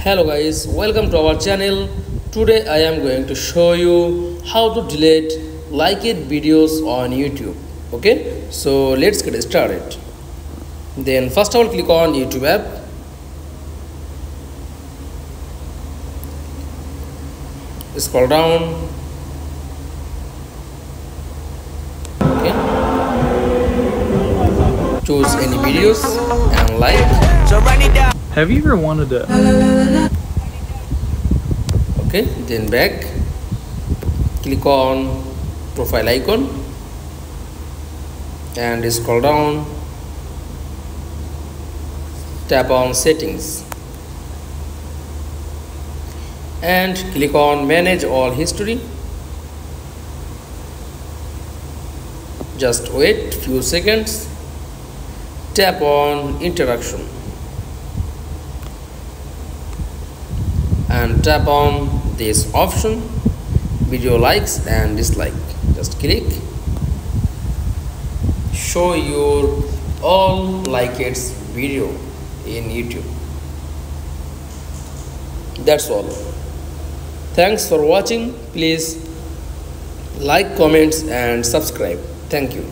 Hello guys, welcome to our channel. Today I am going to show you how to delete liked videos on YouTube. Okay, so let's get started. Then first of all, click on YouTube app. Scroll down. Okay, choose any videos and like. Have you ever wanted to? Okay, then back, click on profile icon and scroll down, tap on settings and click on manage all history. Just wait few seconds, tap on interaction and tap on this option video likes and dislike. Just click, show your all liked video in YouTube. That's all. Thanks for watching. Please like, comments and subscribe. Thank you.